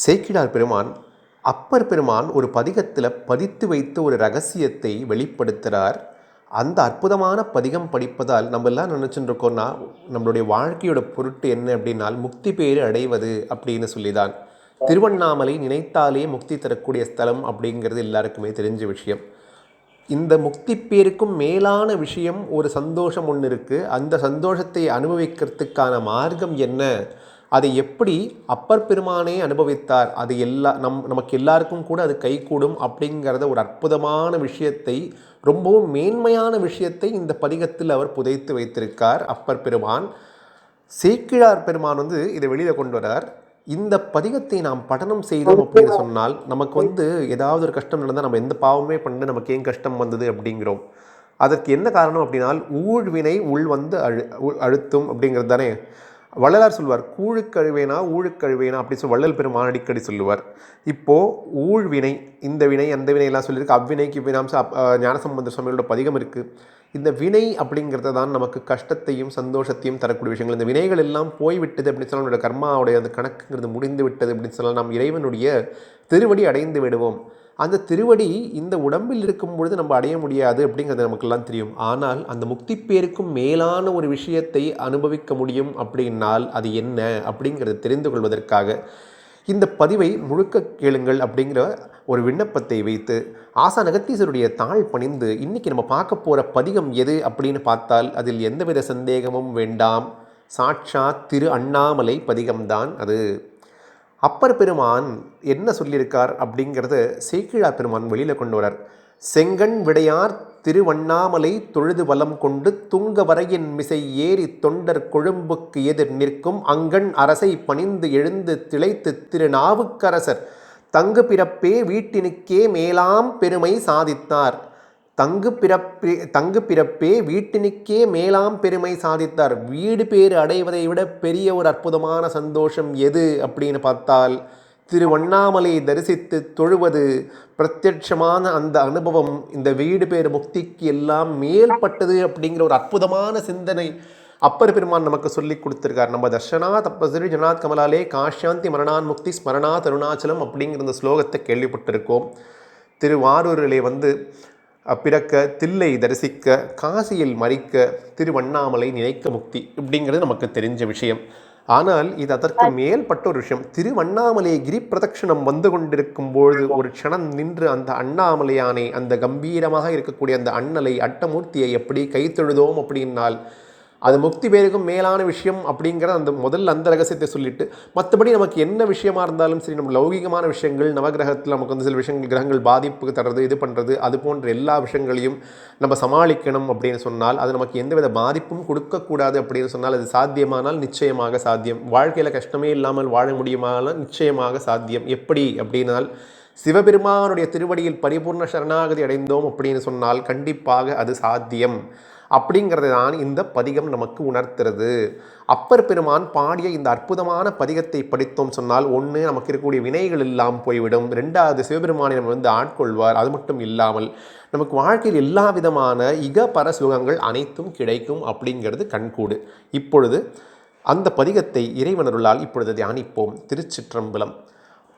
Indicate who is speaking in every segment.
Speaker 1: சேக்கிழார் பெருமான் அப்பர் பெருமான் ஒரு பதிகத்தில் பதித்து வைத்த ஒரு ரகசியத்தை வெளிப்படுத்துகிறார். அந்த அற்புதமான பதிகம் படிப்பதால் நம்ம எல்லாம் நினச்சிட்டு இருக்கோம்னா நம்மளுடைய வாழ்க்கையோட பொருட்டு என்ன அப்படின்னால் முக்தி பேறு அடைவது அப்படின்னு சொல்லிதான். திருவண்ணாமலை நினைத்தாலே முக்தி தரக்கூடிய ஸ்தலம் அப்படிங்கிறது எல்லாருக்குமே தெரிஞ்ச விஷயம். இந்த முக்தி பேருக்கும் மேலான விஷயம் ஒரு சந்தோஷம் ஒன்று இருக்குது. அந்த சந்தோஷத்தை அனுபவிக்கிறதுக்கான மார்க்கம் என்ன, அதை எப்படி அப்பர் பெருமானே அனுபவித்தார், அது நமக்கு எல்லாருக்கும் கூட அது கைகூடும் அப்படிங்கிறத ஒரு அற்புதமான விஷயத்தை, ரொம்பவும் மேன்மையான விஷயத்தை இந்த பதிகத்தில் அவர் புதைத்து வைத்திருக்கார் அப்பர் பெருமான். சேக்கிழார் பெருமான் இதை வெளியில் கொண்டு வரார். இந்த பதிகத்தை நாம் படனம் செய்தோம் அப்படின்னு சொன்னால் நமக்கு ஏதாவது ஒரு கஷ்டம் நடந்தால் நம்ம எந்த பாவமே பண்ணு நமக்கு ஏன் கஷ்டம் வந்தது அப்படிங்கிறோம். அதற்கு என்ன காரணம் அப்படின்னால் ஊழ்வினை அழுத்தும் அப்படிங்கிறது தானே. வள்ளலார் சொல்லுவார், கூழுக்கழுவேனா ஊழுக்கழுவேனா அப்படின்னு சொல்லி வள்ளல் பெருமான் அடிக்கடி சொல்லுவார். இப்போது ஊழ்வினை, இந்த வினை அந்த வினையெல்லாம் சொல்லியிருக்கு. அவ்வினைக்கு வினாம்சம் ஞானசம்பந்த சுவாமிகளோட பதிகம் இருக்குது. இந்த வினை அப்படிங்கிறது தான் நமக்கு கஷ்டத்தையும் சந்தோஷத்தையும் தரக்கூடிய விஷயங்கள். இந்த வினைகள் எல்லாம் போய்விட்டது அப்படின்னு சொன்னால் நம்மளோட கர்மாவுடைய அந்த கணக்குங்கிறது முடிந்து விட்டது அப்படின்னு சொன்னால் நாம் இறைவனுடைய திருவடி அடைந்து விடுவோம். அந்த திருவடி இந்த உடம்பில் இருக்கும் பொழுது நம்ம அடைய முடியாது அப்படிங்கிறது நமக்கெல்லாம் தெரியும். ஆனால் அந்த முக்தி பேருக்கும் மேலான ஒரு விஷயத்தை அனுபவிக்க முடியும் அப்படின்னால் அது என்ன அப்படிங்கிறத தெரிந்து கொள்வதற்காக இந்த பதிவை முழுக்க கேளுங்கள் அப்படிங்கிற ஒரு விண்ணப்பத்தை வைத்து ஆசான் அகத்தீசருடைய தாழ் பணிந்து இன்றைக்கி நம்ம பார்க்க போகிற பதிகம் எது அப்படின்னு பார்த்தால் அதில் எந்தவித சந்தேகமும் வேண்டாம், சாட்சாத் திரு அண்ணாமலை பதிகம்தான் அது. அப்பர் பெருமான் என்ன சொல்லியிருக்கார் அப்படிங்கிறத சேக்கிழார் பெருமான் வெளியில் கொண்டு வரார். செங்கண் விடையார் திருவண்ணாமலை தொழுது வலம் கொண்டு துங்க வரையின் மிசை ஏறி தொண்டர் கொழும்புக்கு எதிர் நிற்கும் அங்கண் அரசை பணிந்து எழுந்து திளைத்து திருநாவுக்கரசர் தங்கு பிறப்பே வீட்டினுக்கே மேலாம் பெருமை சாதித்தார். தங்கு பிறப்பே வீட்டினுக்கே மேலாம் பெருமை சாதித்தார். வீடு பேறு அடைவதை விட பெரிய ஒரு அற்புதமான சந்தோஷம் எது அப்படின்னு பார்த்தால் திருவண்ணாமலை தரிசித்து தொழுவது. பிரத்யட்சமான அந்த அனுபவம் இந்த வீடு பேறு முக்திக்கு எல்லாம் மேல்பட்டது அப்படிங்கிற ஒரு அற்புதமான சிந்தனை அப்பர் பெருமான் நமக்கு சொல்லி கொடுத்துருக்கார். நம்ம தர்ஷனாத் அப்பசிரி ஜனாத் கமலாலே காஷ்யாந்தி மரணான் முக்தி ஸ்மரணாத் அருணாச்சலம் அப்படிங்கிற இந்த ஸ்லோகத்தை கேள்விப்பட்டிருக்கோம். திருவாரூரிலே பிறக்க, தில்லை தரிசிக்க, காசியில் மறிக்க, திருவண்ணாமலை நினைக்க முக்தி இப்படிங்கிறது நமக்கு தெரிஞ்ச விஷயம். ஆனால் இது அதற்கு மேல்பட்ட ஒரு விஷயம். திருவண்ணாமலை கிரி பிரதட்சணம் வந்து கொண்டிருக்கும் பொழுது ஒரு க்ஷணம் நின்று அந்த அண்ணாமலையானை, அந்த கம்பீரமாக இருக்கக்கூடிய அந்த அண்ணலை அட்டமூர்த்தியை எப்படி கைத்தொழுதோம் அப்படின்னால் அது முக்தி பேருக்கும் மேலான விஷயம் அப்படிங்கிற அந்த ரகசியத்தை சொல்லிட்டு, மற்றபடி நமக்கு என்ன விஷயமா இருந்தாலும் சரி, நம்ம லௌகிகமான விஷயங்கள், நவகிரகத்தில் நமக்கு சில விஷயங்கள் கிரகங்கள் பாதிப்பு தர்றது, இது பண்ணுறது, அது போன்ற எல்லா விஷயங்களையும் நம்ம சமாளிக்கணும் அப்படின்னு சொன்னால் அது நமக்கு எந்தவித பாதிப்பும் கொடுக்கக்கூடாது அப்படின்னு சொன்னால் அது சாத்தியமானால் நிச்சயமாக சாத்தியம். வாழ்க்கையில் கஷ்டமே இல்லாமல் வாழ முடியுமானால் நிச்சயமாக சாத்தியம். எப்படி அப்படின்னால் சிவபெருமானுடைய திருவடியில் பரிபூர்ண சரணாகதி அடைந்தோம் அப்படின்னு சொன்னால் கண்டிப்பாக அது சாத்தியம் அப்படிங்கிறது தான் இந்த பதிகம் நமக்கு உணர்த்துறது. அப்பர் பெருமான் பாடிய இந்த அற்புதமான பதிகத்தை படித்தோம் சொன்னால், ஒன்று நமக்கு இருக்கக்கூடிய வினைகள் எல்லாம் போய்விடும், ரெண்டாவது சிவபெருமானை நம்ம ஆட்கொள்வார். அது மட்டும் இல்லாமல் நமக்கு வாழ்க்கையில் எல்லா விதமான இகபர சுகங்கள் அனைத்தும் கிடைக்கும் அப்படிங்கிறது கண்கூடு. இப்பொழுது அந்த பதிகத்தை இறைவனருளால் இப்பொழுது தியானிப்போம். திருச்சிற்றம்பலம்.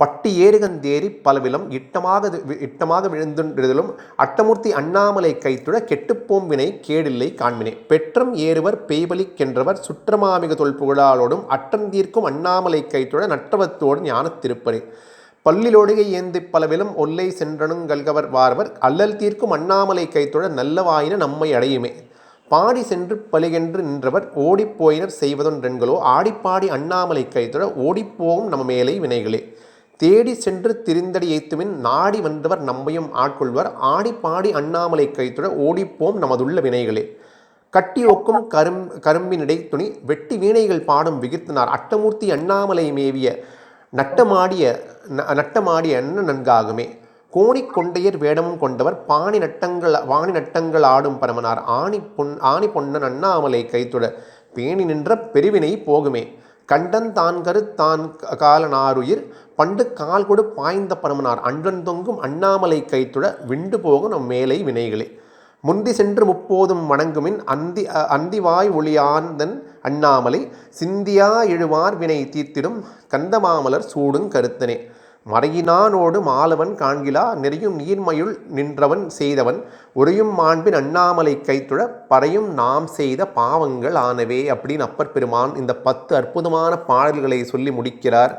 Speaker 1: பட்டி ஏறுகந்தேறி பலவிலம் இட்டமாக விழுந்தும் அட்டமூர்த்தி அண்ணாமலை கைத்துட கெட்டுப்போம் வினை கேடில்லை காண்மினே. பெற்றம் ஏறுவர் பெய்பலிக்கென்றவர் சுற்றமாமிக தொல்புகழாலோடும் அற்றந்தீர்க்கும் அண்ணாமலை கைத்துட நற்றவத்தோடு ஞான திருப்பரே. பல்லிலோடுகை ஏந்தி பலவிலும் ஒல்லை சென்றனுங் கல்கவர் வாரவர் அல்லல் தீர்க்கும் அண்ணாமலை கைத்துட நல்லவாயின நம்மை அடையுமே. பாடி சென்று பலிகென்று நின்றவர் ஓடிப்போயினர் செய்வதொன்றென்களோ ஆடிப்பாடி அண்ணாமலை கைத்துட ஓடிப்போவும் நம்ம மேலை வினைகளே. தேடி சென்று திரிந்தடி எய்த்துமின் நாடி வந்தவர் நம்மையும் ஆட்கொள்வர் ஆடிப்பாடி அண்ணாமலை கைத்துட ஓடிப்போம் நமதுள்ள வினைகளே. கட்டி ஒக்கும் கரும்பினிடை துணி வெட்டி வீணைகள் பாடும் விகிர்த்தனார் அட்டமூர்த்தி அண்ணாமலை மேவிய நட்டமாடிய அண்ணன் நன்காகுமே. கோணி கொண்டையர் வேடமும் கொண்டவர் வாணி நட்டங்கள் ஆடும் பரமனார் ஆணி பொன்னன் அண்ணாமலை கைத்துட பேணி நின்ற பெருவினை போகுமே. கண்டன் தான் கருத்தான் காலனாருயிர் பண்டு கால் கொடு பாய்ந்த பரமனார் அன்றன் தொங்கும் அண்ணாமலை கைத்துட விண்டு போகும் நம் மேலை வினைகளே. முந்தி சென்று முப்போதும் வணங்குமின் அந்திவாய் ஒளியாந்தன் அண்ணாமலை சிந்தியா எழுவார் வினை தீர்த்திடும் கந்தமாமலர் சூடுங் கருத்தனே. மறையினானோடு மாலவன் காண்கிலா நெறியும் நீர்மையுள் நின்றவன் செய்தவன் உறையும் மாண்பின் அண்ணாமலை கைத்துழ பறையும் நாம் செய்த பாவங்கள் ஆனவே அப்படின்னு அப்பர் பெருமான் இந்த 10 அற்புதமான பாடல்களை சொல்லி முடிக்கிறார்.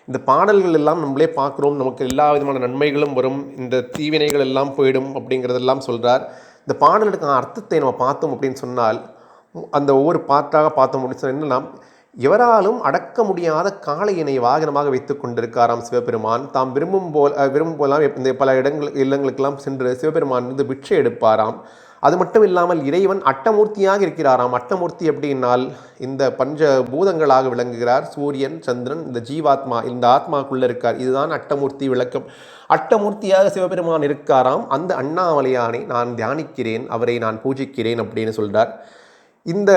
Speaker 1: இந்த பாடல்கள் எல்லாம் நம்மளே பார்க்குறோம், நமக்கு எல்லா விதமான நன்மைகளும் வரும், இந்த தீவினைகள் எல்லாம் போயிடும் அப்படிங்கிறதெல்லாம் சொல்கிறார். இந்த பாடலுக்கான அர்த்தத்தை நம்ம பார்த்தோம் அப்படின்னு சொன்னால், அந்த ஒவ்வொரு பாட்டாக பார்த்தோம் அப்படின்னு சொன்னால் என்னென்னா, எவராலும் அடக்க முடியாத காளையினை வாகனமாக வைத்து கொண்டிருக்காராம் சிவபெருமான். தாம் விரும்பும் போலாம் இந்த பல இல்லங்களுக்கெல்லாம் சென்று சிவபெருமான் வந்து பிட்சை எடுப்பாராம். அது மட்டும் இல்லாமல் இறைவன் அட்டமூர்த்தியாக இருக்கிறாராம். அட்டமூர்த்தி அப்படின்னால் இந்த பஞ்ச பூதங்களாக விளங்குகிறார். சூரியன், சந்திரன், இந்த ஜீவாத்மா, இந்த ஆத்மாக்குள்ளே இருக்கார். இதுதான் அட்டமூர்த்தி விளக்கம். அட்டமூர்த்தியாக சிவபெருமான் இருக்காராம். அந்த அண்ணாமலையானை நான் தியானிக்கிறேன், அவரை நான் பூஜிக்கிறேன் அப்படின்னு சொல்கிறார். இந்த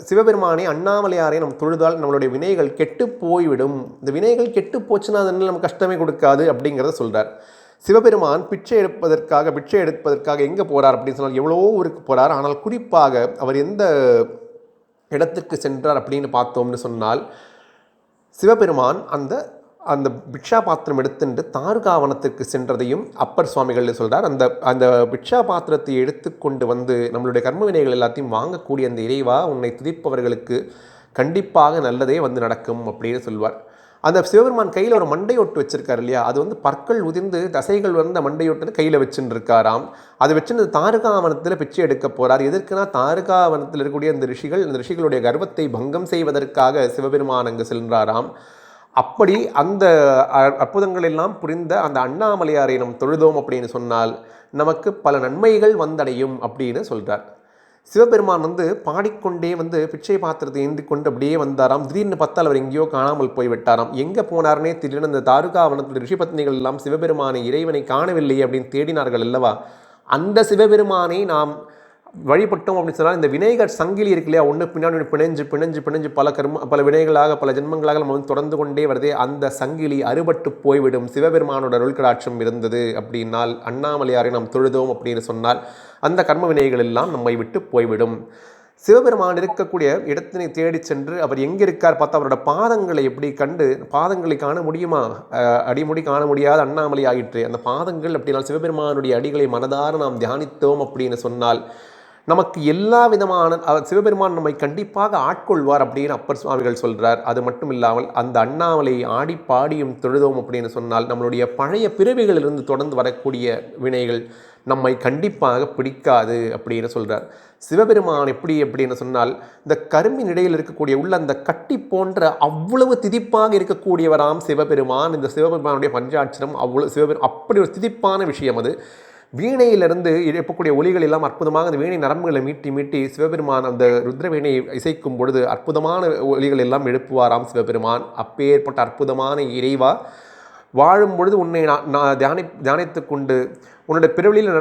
Speaker 1: சிவபெருமானை அண்ணாமலையாரை நம்ம தொழுதால் நம்மளுடைய வினைகள் கெட்டு போய்விடும். இந்த வினைகள் கெட்டு போச்சுன்னா அதனால் நமக்கு கஷ்டமே கொடுக்காது அப்படிங்கிறத சொல்கிறார். சிவபெருமான் பிச்சை எடுப்பதற்காக எங்கே போகிறார் அப்படின்னு சொன்னால் எவ்வளோ ஊருக்கு போகிறார். ஆனால் குறிப்பாக அவர் எந்த இடத்துக்கு சென்றார் அப்படின்னு பார்த்தோம்னு சொன்னால், சிவபெருமான் அந்த பிக்ஷா பாத்திரம் எடுத்துட்டு தாருகாவனத்திற்கு சென்றதையும் அப்பர் சுவாமிகள் சொல்கிறார். அந்த பிக்ஷா பாத்திரத்தை எடுத்து கொண்டு வந்து நம்மளுடைய கர்ம வினைகள் எல்லாத்தையும் வாங்கக்கூடிய அந்த இறைவா, உன்னை துதிப்பவர்களுக்கு கண்டிப்பாக நல்லதே வந்து நடக்கும் அப்படின்னு சொல்வார். அந்த சிவபெருமான் கையில் ஒரு மண்டையோட்டு வச்சிருக்காரு இல்லையா, அது வந்து பற்கள் உதிர்ந்து தசைகள் வந்து மண்டையோட்டு கையில் வச்சுட்டு இருக்காராம். அதை வச்சுன்னு தாருகாவனத்தில் பிச்சை எடுக்க போகிறார். எதற்குனா தாருகாவனத்தில் இருக்கக்கூடிய இந்த ரிஷிகளுடைய கர்வத்தை பங்கம் செய்வதற்காக சிவபெருமான் அங்கு சென்றாராம். அப்படி அந்த அற்புதங்கள் எல்லாம் புரிந்த அந்த அண்ணாமலையாரை நம் தொழுதோம் அப்படின்னு சொன்னால் நமக்கு பல நன்மைகள் வந்தடையும் அப்படின்னு சொல்கிறார். சிவபெருமான் வந்து பாடிக்கொண்டே வந்து பிச்சை பாத்திரத்தை ஏந்தி கொண்டு அப்படியே வந்தாராம். திடீர்னு பார்த்தால் அவர் எங்கேயோ காணாமல் போய் விட்டாராம். எங்கே போனார்னே திடீர்னு அந்த தாருகாவனத்தில் ரிஷிபத்னிகள் எல்லாம் சிவபெருமானை இறைவனை காணவில்லை அப்படின்னு தேடினார்கள் அல்லவா. அந்த சிவபெருமானை நாம் வழிபட்டோம் அப்படின்னு சொன்னால் இந்த வினைகள் சங்கிலி இருக்கு இல்லையா, ஒன்று பின்னாடி பிணைஞ்சு பல வினைகளாக பல ஜென்மங்களாக நம்ம வந்து தொடர்ந்து கொண்டே வருதே, அந்த சங்கிலி அறுபட்டு போய்விடும். சிவபெருமானோட அருள் கடாட்சம் இருந்தது அப்படின்னால், அண்ணாமலையாரை நாம் தொழுதோம் அப்படின்னு சொன்னால் அந்த கர்ம வினைகள் எல்லாம் நம்மை விட்டு போய்விடும். சிவபெருமான் இருக்கக்கூடிய இடத்தினை தேடி சென்று அவர் எங்கே இருக்கார் பார்த்தா அவரோட பாதங்களை எப்படி கண்டு, பாதங்களை காண முடியுமா, அடிமுடி காண முடியாத அண்ணாமலை ஆயிற்று. அந்த பாதங்கள் அப்படின்னா சிவபெருமானுடைய அடிகளை மனதார நாம் தியானித்தோம் அப்படின்னு சொன்னால் நமக்கு எல்லா விதமான சிவபெருமான் நம்மை கண்டிப்பாக ஆட்கொள்வார் அப்படின்னு அப்பர் சுவாமிகள் சொல்கிறார். அது மட்டும் இல்லாமல் அந்த அண்ணாமலை ஆடி பாடியும் தொழுதோம் அப்படின்னு சொன்னால் நம்மளுடைய பழைய பிறவிகளிலிருந்து தொடர்ந்து வரக்கூடிய வினைகள் நம்மை கண்டிப்பாக பிடிக்காது அப்படின்னு சொல்கிறார். சிவபெருமான் எப்படி அப்படின்னு சொன்னால் இந்த கரும்பின் இடையில் இருக்கக்கூடிய உள்ள அந்த கட்டி போன்ற அவ்வளவு திதிப்பாக இருக்கக்கூடியவராம் சிவபெருமான். இந்த சிவபெருமானுடைய பஞ்சாட்சரம் அப்படி ஒரு திதிப்பான விஷயம். அது வீணையிலிருந்து எழுப்பக்கூடிய ஒலிகள் எல்லாம் அற்புதமாக அந்த வீணை நரம்புகளை மீட்டி சிவபெருமான் அந்த ருத்ர வீணையை இசைக்கும் பொழுது அற்புதமான ஒலிகள் எல்லாம் எழுப்புவாராம் சிவபெருமான். அப்பேற்பட்ட அற்புதமான இறைவா, வாழும் பொழுது உன்னை நான் தியானித்து கொண்டு உன்னுடைய பிறவியில்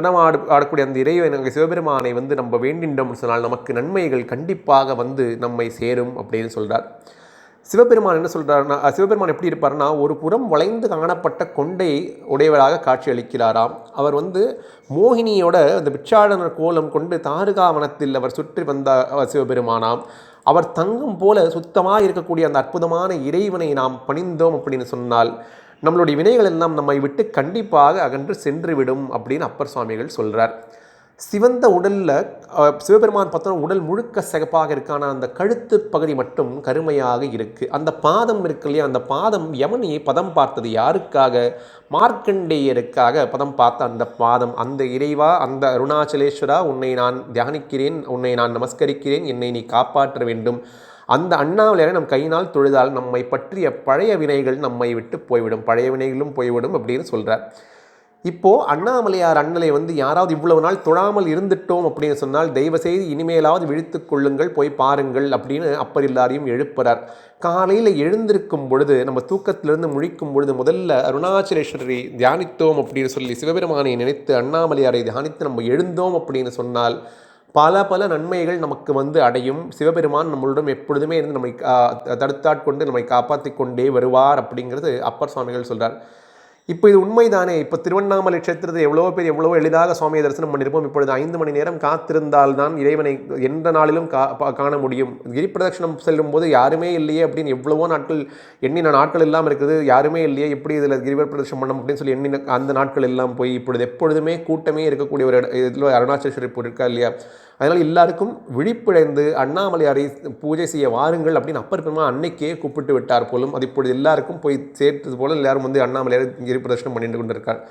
Speaker 1: ஆடக்கூடிய அந்த இறைவன் சிவபெருமானை வந்து நம்ம வேண்டின்றோம்னு சொன்னால் நமக்கு நன்மைகள் கண்டிப்பாக வந்து நம்மை சேரும் அப்படின்னு சொல்கிறார். சிவபெருமான் என்ன சொல்கிறாருன்னா, சிவபெருமான் எப்படி இருப்பார்னா, ஒரு புறம் வளைந்து காணப்பட்ட கொண்டை உடையவராக காட்சி அளிக்கிறாராம். அவர் வந்து மோகினியோட அந்த பிட்சாடனர் கோலம் கொண்டு தாருகாவனத்தில் அவர் சுற்றி வந்த சிவபெருமானாம். அவர் தங்கம் போல சுத்தமாக இருக்கக்கூடிய அந்த அற்புதமான இறைவனை நாம் பணிந்தோம் அப்படின்னு சொன்னால் நம்மளுடைய வினைகள் எல்லாம் நம்மை விட்டு கண்டிப்பாக அகன்று சென்றுவிடும் அப்படின்னு அப்பர் சுவாமிகள் சொல்கிறார். சிவந்த உடலில் சிவபெருமான் பார்த்தோன்னா உடல் முழுக்க சிகப்பாக இருக்கான அந்த கழுத்து பகுதி மட்டும் கருமையாக இருக்குது. அந்த பாதம் இருக்கு இல்லையா, அந்த பாதம் யமனியை பதம் பார்த்தது யாருக்காக? மார்க்கண்டேயருக்காக பதம் பார்த்த அந்த பாதம். அந்த இறைவா, அந்த அருணாச்சலேஸ்வரா, உன்னை நான் தியானிக்கிறேன், உன்னை நான் நமஸ்கரிக்கிறேன், என்னை நீ காப்பாற்ற வேண்டும். அந்த அண்ணாமலையாரை நம் கையினால் தொழுதால் நம்மை பற்றிய பழைய வினைகள் நம்மை விட்டு போய்விடும், பழைய வினைகளும் போய்விடும் அப்படின்னு சொல்கிறார். இப்போது அண்ணாமலையார் அண்ணலை வந்து யாராவது இவ்வளவு நாள் தொழாமல் இருந்துட்டோம் அப்படின்னு சொன்னால் தயவு செய்து இனிமேலாவது விழித்து கொள்ளுங்கள், போய் பாருங்கள் அப்படின்னு அப்பர் எல்லாரையும் எழுப்புறார். காலையில் எழுந்திருக்கும் பொழுது நம்ம தூக்கத்திலிருந்து முழிக்கும் பொழுது முதல்ல அருணாச்சலேஸ்வரரை தியானித்தோம் அப்படின்னு சொல்லி சிவபெருமானை நினைத்து அண்ணாமலையாரை தியானித்து நம்ம எழுந்தோம் அப்படின்னு சொன்னால் பல நன்மைகள் நமக்கு வந்து அடையும். சிவபெருமான் நம்மளுடன் எப்பொழுதுமே இருந்து நம்மை தடுத்தாட்கொண்டு நம்மை காப்பாற்றி கொண்டே வருவார் அப்படிங்கிறது அப்பர் சுவாமிகள் சொல்கிறார். இப்போ இது உண்மைதானே? இப்போ திருவண்ணாமலை க்ஷேத்திரத்தில் எவ்வளோ பேர் எவ்வளோ எளிதாக சுவாமியை தரிசனம் பண்ணியிருப்போம். இப்பொழுது 5 மணி நேரம் காத்திருந்தால் தான் இறைவனை எந்த நாளிலும் காண முடியும். கிரி பிரதட்சணம் செல்லும்போது யாருமே இல்லையே அப்படின்னு எவ்வளவோ நாட்கள் எண்ணின நாட்கள் எல்லாம் இருக்குது. யாருமே இல்லையே, எப்படி இதில் கிரி பிரதட்சணம் பண்ணணும் அப்படின்னு சொல்லி எண்ணின அந்த நாட்கள் எல்லாம் போய் இப்பொழுது எப்பொழுதுமே கூட்டமே இருக்கக்கூடிய ஒரு இதில் அருணாச்சலேஸ்வரர் இப்போ இருக்கா இல்லையா? அதனால் எல்லாருக்கும் விழிப்பிழைந்து அண்ணாமலையாரை பூஜை செய்ய வாருங்கள் அப்படின்னு அப்பர் பெருமான் அன்னைக்கே கூப்பிட்டு விட்டார் போலும். அது இப்பொழுது எல்லாருக்கும் போய் சேர்த்தது போல எல்லாரும் வந்து அண்ணாமலையாரை கிரி பிரதட்சணம் பண்ணிட்டு கொண்டிருக்கார்.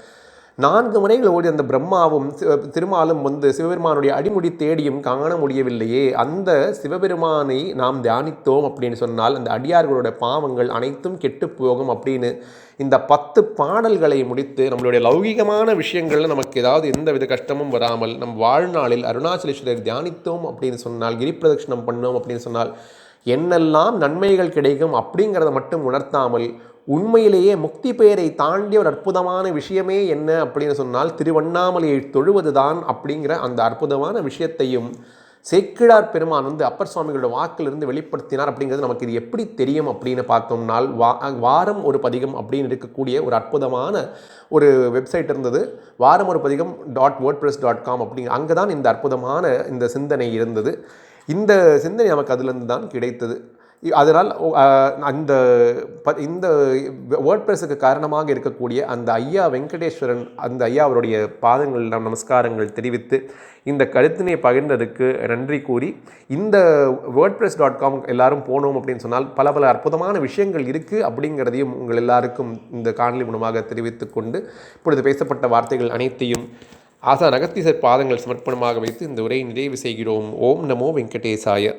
Speaker 1: 4 முறைகள் ஓடி அந்த பிரம்மாவும் திருமாலும் வந்து சிவபெருமானுடைய அடிமுடி தேடியும் காண முடியவில்லையே. அந்த சிவபெருமானை நாம் தியானித்தோம் அப்படின்னு சொன்னால் அந்த அடியார்களோட பாவங்கள் அனைத்தும் கெட்டு போகும் அப்படின்னு இந்த 10 பாடல்களை முடித்து நம்மளுடைய லௌகிகமான விஷயங்களில் நமக்கு ஏதாவது எந்த வித கஷ்டமும் வராமல் நம் வாழ்நாளில் அருணாச்சலேஸ்வரர் தியானித்தோம் அப்படின்னு சொன்னால், கிரி பிரதட்சணம் பண்ணோம் அப்படின்னு சொன்னால் என்னெல்லாம் நன்மைகள் கிடைக்கும் அப்படிங்கிறத மட்டும் உணர்த்தாமல், உண்மையிலேயே முக்தி பெயரை தாண்டிய ஒரு அற்புதமான விஷயமே என்ன அப்படின்னு சொன்னால் திருவண்ணாமலையை தொழுவதுதான் அப்படிங்கிற அந்த அற்புதமான விஷயத்தையும் சேக்கிழார் பெருமான் வந்து அப்பர் சுவாமிகளோட வாக்கிலிருந்து வெளிப்படுத்தினார். அப்படிங்கிறது நமக்கு இது எப்படி தெரியும் அப்படின்னு பார்த்தோம்னால், வாரம் ஒரு பதிகம் அப்படின்னு இருக்கக்கூடிய ஒரு அற்புதமான ஒரு வெப்சைட் இருந்தது. வாரம் ஒரு பதிகம் .wordpress.com அப்படிங்கிற அங்கே தான் இந்த அற்புதமான இந்த சிந்தனை இருந்தது. இந்த சிந்தனை நமக்கு அதிலிருந்து தான் கிடைத்தது. அதனால் இந்த வேர்ட்பிரஸுக்கு காரணமாக இருக்கக்கூடிய அந்த ஐயா வெங்கடேஸ்வரன், அந்த ஐயா அவருடைய பாதங்கள் நமஸ்காரங்கள் தெரிவித்து இந்த கருத்தினை பகிர்ந்ததுக்கு நன்றி கூறி, இந்த wordpress.com எல்லாரும் போனோம் அப்படின்னு சொன்னால் பல பல அற்புதமான விஷயங்கள் இருக்குது அப்படிங்கிறதையும் உங்கள் எல்லாருக்கும் இந்த காணொலி மூலமாக தெரிவித்து கொண்டு, இப்பொழுது பேசப்பட்ட வார்த்தைகள் அனைத்தையும் ஆசான் அகத்தீசர் பாதங்கள் சமர்ப்பணமாக வைத்து இந்த உரையை நிறைவு செய்கிறோம். ஓம் நமோ வெங்கடேசாய.